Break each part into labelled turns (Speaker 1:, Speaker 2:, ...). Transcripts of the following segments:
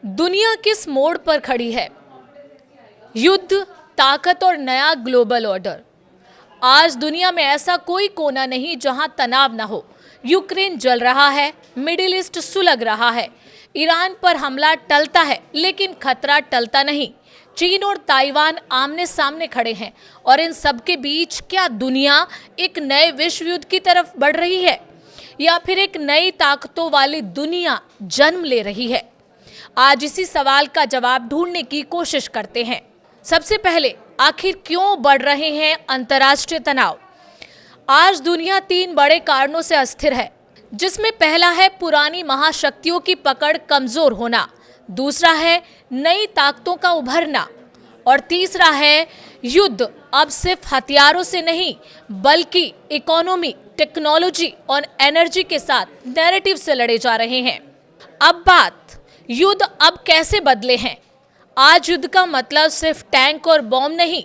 Speaker 1: दुनिया किस मोड़ पर खड़ी है? युद्ध, ताकत और नया ग्लोबल ऑर्डर। आज दुनिया में ऐसा कोई कोना नहीं जहां तनाव ना हो। यूक्रेन जल रहा है, मिडिल ईस्ट सुलग रहा है, ईरान पर हमला टलता है लेकिन खतरा टलता नहीं। चीन और ताइवान आमने सामने खड़े हैं और इन सब के बीच क्या दुनिया एक नए विश्व युद्ध की तरफ बढ़ रही है या फिर एक नई ताकतों वाली दुनिया जन्म ले रही है? आज इसी सवाल का जवाब ढूंढने की कोशिश करते हैं। सबसे पहले, आखिर क्यों बढ़ रहे हैं अंतर्राष्ट्रीय तनाव? आज दुनिया 3 बड़े कारणों से अस्थिर है, जिसमें पहला है पुरानी महाशक्तियों की पकड़ कमजोर होना, दूसरा है नई ताकतों का उभरना और तीसरा है युद्ध अब सिर्फ हथियारों से नहीं बल्कि इकोनॉमी, टेक्नोलॉजी और एनर्जी के साथ नैरेटिव से लड़े जा रहे हैं। अब बात युद्ध अब कैसे बदले हैं। आज युद्ध का मतलब सिर्फ टैंक और बॉम्ब नहीं,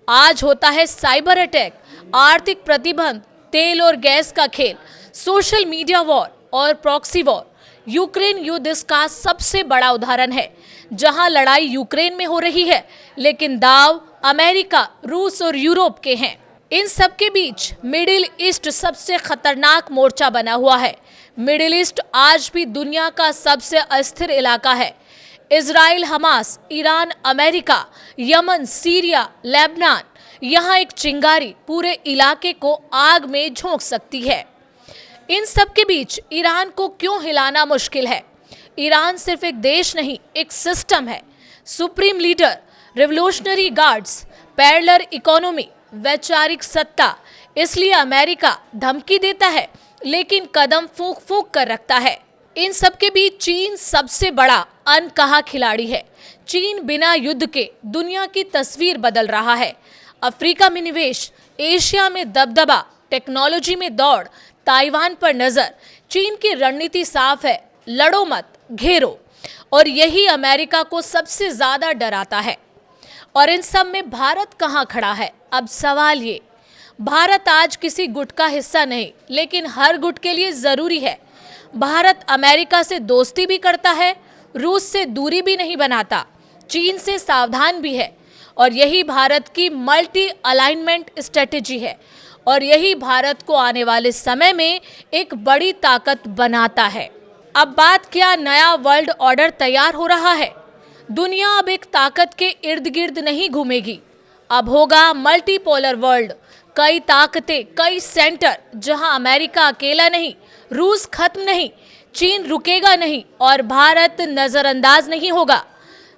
Speaker 1: आज होता है साइबर अटैक, आर्थिक प्रतिबंध, तेल और गैस का खेल, सोशल मीडिया वॉर और प्रॉक्सी वॉर। यूक्रेन युद्ध इसका सबसे बड़ा उदाहरण है, जहां लड़ाई यूक्रेन में हो रही है लेकिन दाव अमेरिका, रूस और यूरोप के हैं। इन सब के बीच मिडिल ईस्ट सबसे खतरनाक मोर्चा बना हुआ है। मिडिल ईस्ट आज भी दुनिया का सबसे अस्थिर इलाका है। Israel, Hamas, Iran, America, Yemen, Syria, Lebanon, यहाँ एक चिंगारी पूरे इलाके को आग में झोंक सकती है। इन सब के बीच ईरान को क्यों हिलाना मुश्किल है? ईरान सिर्फ एक देश नहीं, एक सिस्टम है। Supreme leader, revolutionary guards, parallel economy, वैचारिक सत्ता। इसलिए अमेरिका धमकी देता है लेकिन कदम फूंक फूंक कर रखता है। इन सब के बीच चीन सबसे बड़ा अनकहा खिलाड़ी है। चीन बिना युद्ध के दुनिया की तस्वीर बदल रहा है। अफ्रीका में निवेश, एशिया में दबदबा, टेक्नोलॉजी में दौड़, ताइवान पर नजर। चीन की रणनीति साफ है, लड़ो मत, घेरो। और यही अमेरिका को सबसे ज्यादा डराता है। और इन सब में भारत कहाँ खड़ा है? अब सवाल ये, भारत आज किसी गुट का हिस्सा नहीं लेकिन हर गुट के लिए जरूरी है। भारत अमेरिका से दोस्ती भी करता है, रूस से दूरी भी नहीं बनाता, चीन से सावधान भी है और यही भारत की मल्टी अलाइनमेंट स्ट्रेटेजी है और यही भारत को आने वाले समय में एक बड़ी ताकत बनाता है। अब बात, क्या नया वर्ल्ड ऑर्डर तैयार हो रहा है? दुनिया अब एक ताकत के इर्द गिर्द नहीं घूमेगी, अब होगा मल्टीपोलर वर्ल्ड। कई ताकतें, कई सेंटर, जहां अमेरिका अकेला नहीं, रूस खत्म नहीं, चीन रुकेगा नहीं और भारत नजरअंदाज नहीं होगा।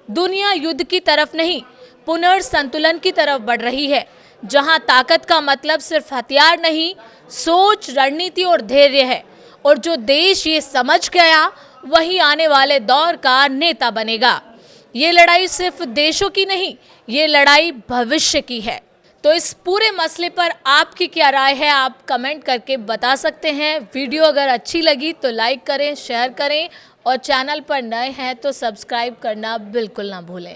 Speaker 1: दुनिया युद्ध की तरफ नहीं, पुनर्संतुलन की तरफ बढ़ रही है, जहां ताकत का मतलब सिर्फ हथियार नहीं, सोच, रणनीति और धैर्य है। और जो देश ये समझ गया वही आने वाले दौर का नेता बनेगा। ये लड़ाई सिर्फ देशों की नहीं, ये लड़ाई भविष्य की है। तो इस पूरे मसले पर आपकी क्या राय है, आप कमेंट करके बता सकते हैं। वीडियो अगर अच्छी लगी तो लाइक करें, शेयर करें और चैनल पर नए हैं तो सब्सक्राइब करना बिल्कुल ना भूलें।